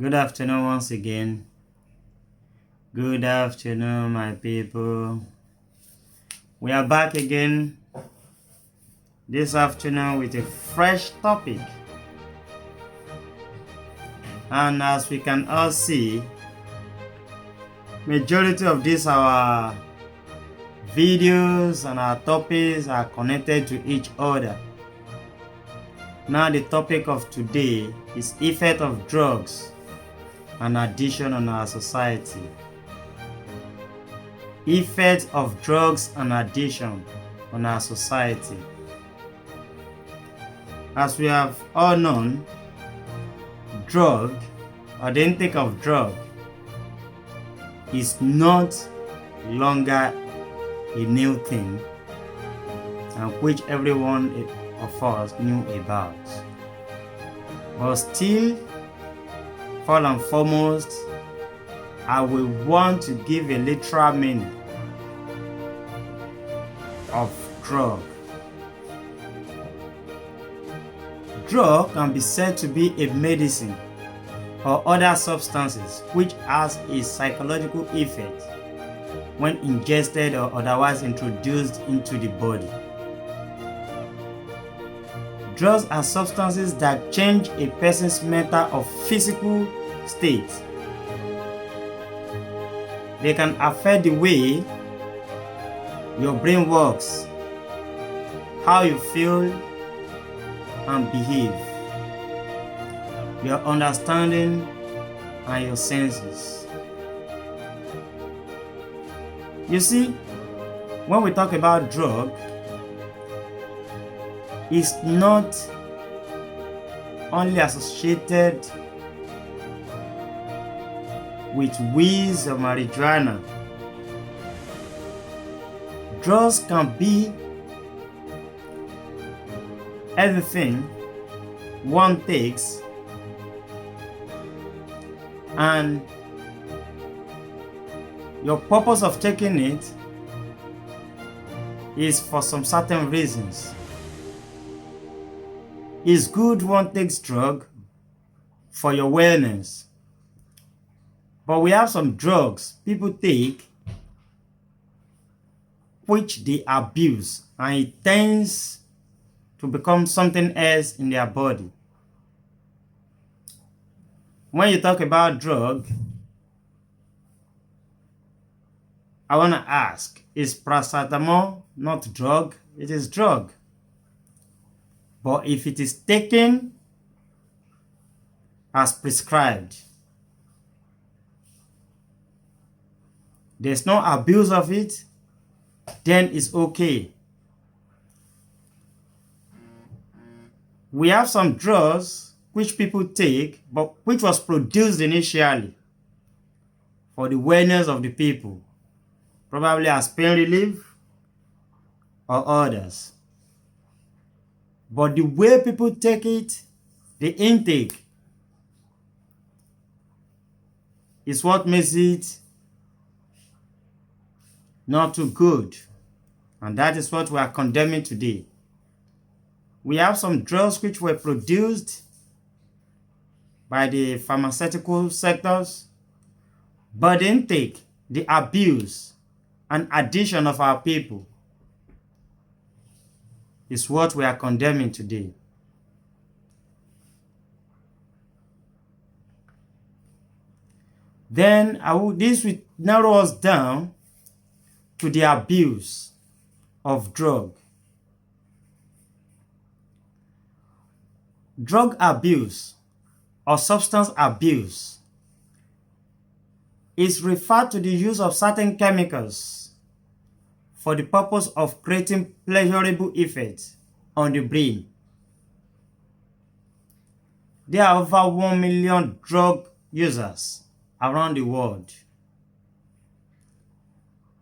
Good afternoon once again. Good afternoon, my people. We are back again this afternoon with a fresh topic. And as we can all see, majority of these our videos and our topics are connected to each other. Now the topic of today is effect of drugs and addiction on our society. Effect of drugs and addiction on our society. As we have all known, drug or the intake of drug is not longer a new thing and which everyone of us knew about. But still, first and foremost, I will want to give a literal meaning of drug. Drug can be said to be a medicine or other substances which has a psychological effect when ingested or otherwise introduced into the body. Drugs are substances that change a person's mental or physical state. They can affect the way your brain works, how you feel and behave, your understanding and your senses. You see, when we talk about drug, it's not only associated with weed or marijuana. Drugs can be anything one takes and your purpose of taking it is for some certain reasons. It's good one takes drug for your wellness. But we have some drugs people take which they abuse and it tends to become something else in their body. When you talk about drug, I want to ask, is paracetamol not drug? It is drug. But if it is taken as prescribed, there's no abuse of it, then it's okay. We have some drugs which people take, but which was produced initially for the wellness of the people, probably as pain relief or others. But the way people take it, the intake, is what makes it not too good. And that is what we are condemning today. We have some drugs which were produced by the pharmaceutical sectors, but the intake, the abuse, and addiction of our people is what we are condemning today. Then this will narrow us down to the abuse of drug. Drug abuse or substance abuse is referred to the use of certain chemicals for the purpose of creating pleasurable effects on the brain. There are over 1 million drug users around the world.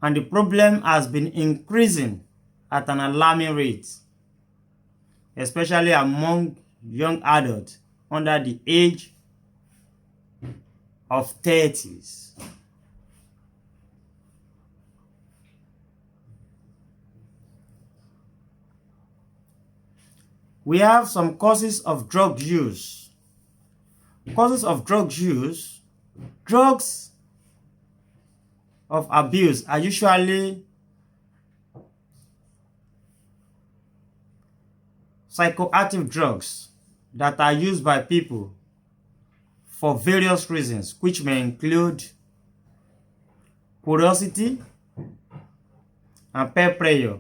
And the problem has been increasing at an alarming rate, especially among young adults under the age of 30s. We have some causes of drug use. Causes of drug use. Drugs of abuse are usually psychoactive drugs that are used by people for various reasons, which may include curiosity and peer pressure.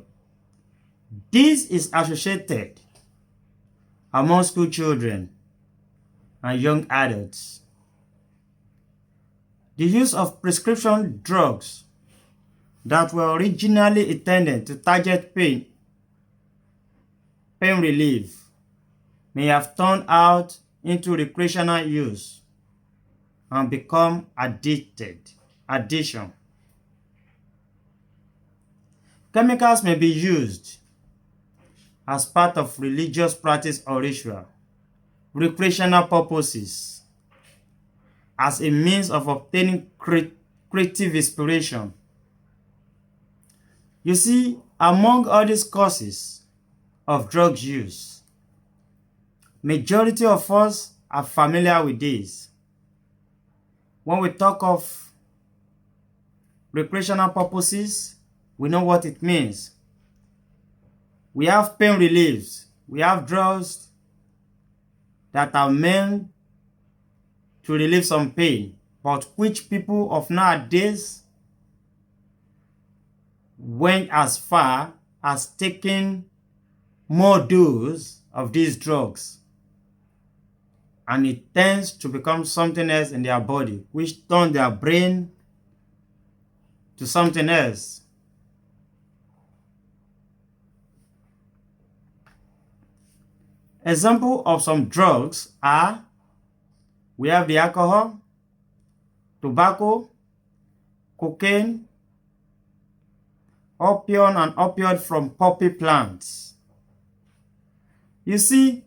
This is associated among school children and young adults. The use of prescription drugs that were originally intended to target pain relief may have turned out into recreational use and become addiction. Chemicals may be used as part of religious practice or ritual, recreational purposes, as a means of obtaining creative inspiration. You see, among all these causes of drug use, majority of us are familiar with this. When we talk of recreational purposes, we know what it means. We have pain reliefs. We have drugs that are meant to relieve some pain, but which people of nowadays went as far as taking more dose of these drugs, and it tends to become something else in their body, which turns their brain to something else. Example of some drugs are, we have the alcohol, tobacco, cocaine, opium and opioid from poppy plants. You see,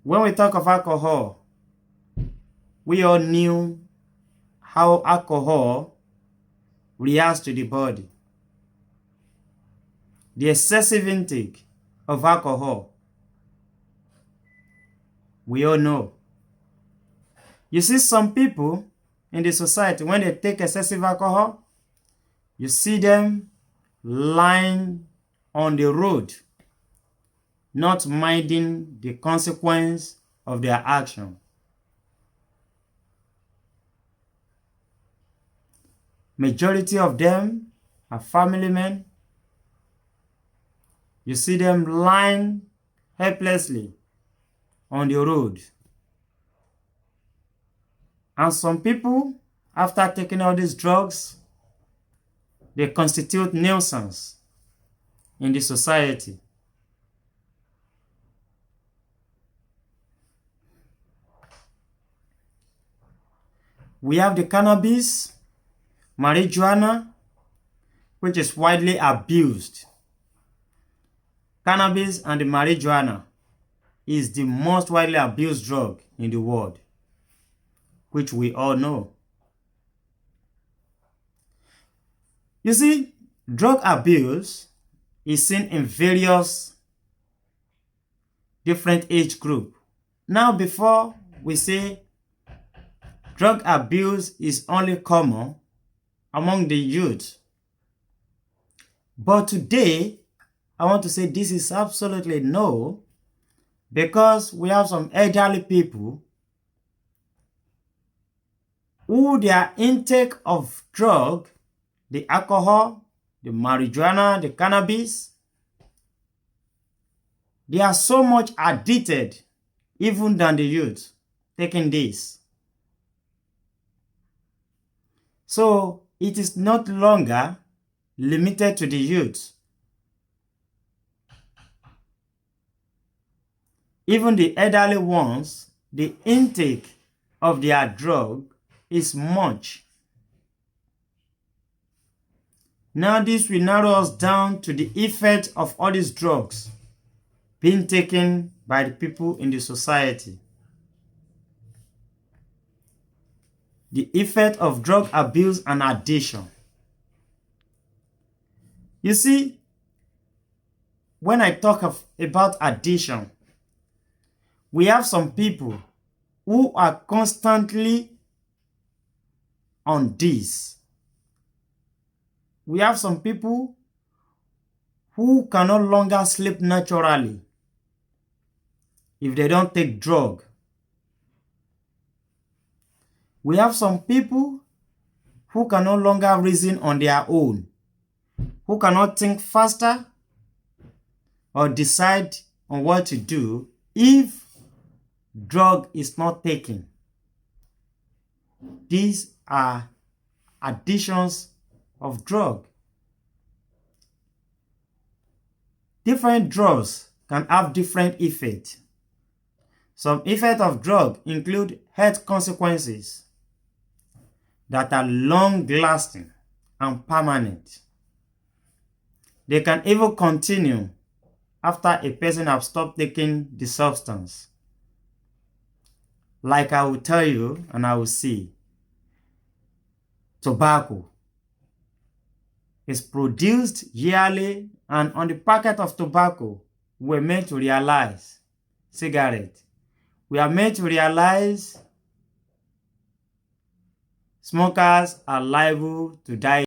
when we talk of alcohol, we all knew how alcohol reacts to the body. The excessive intake of alcohol, we all know. You see, some people in the society, when they take excessive alcohol, you see them lying on the road, not minding the consequence of their action. Majority of them are family men. You see them lying helplessly on the road. And some people, after taking all these drugs, they constitute nuisance in the society. We have the cannabis, marijuana, which is widely abused. Cannabis and the marijuana is the most widely abused drug in the world, which we all know. You see, drug abuse is seen in various different age groups. Now, before we say drug abuse is only common among the youth, but today, I want to say this is absolutely no, because we have some elderly people who their intake of drug, the alcohol, the marijuana, the cannabis, they are so much addicted even than the youth taking this. So it is not longer limited to the youth. Even the elderly ones, the intake of their drug is much. Now this will narrow us down to the effect of all these drugs being taken by the people in the society. The effect of drug abuse and addiction. You see, when I talk about addiction, we have some people who are constantly on this. We have some people who can no longer sleep naturally if they don't take drug. We have some people who can no longer reason on their own, who cannot think faster or decide on what to do if drug is not taken. These are additions of drug. Different drugs can have different effects. Some effects of drug include health consequences that are long-lasting and permanent. They can even continue after a person has stopped taking the substance. Like I will tell you and I will see, tobacco is produced yearly, and on the packet of tobacco, we're made to realize cigarette. We are made to realize smokers are liable to die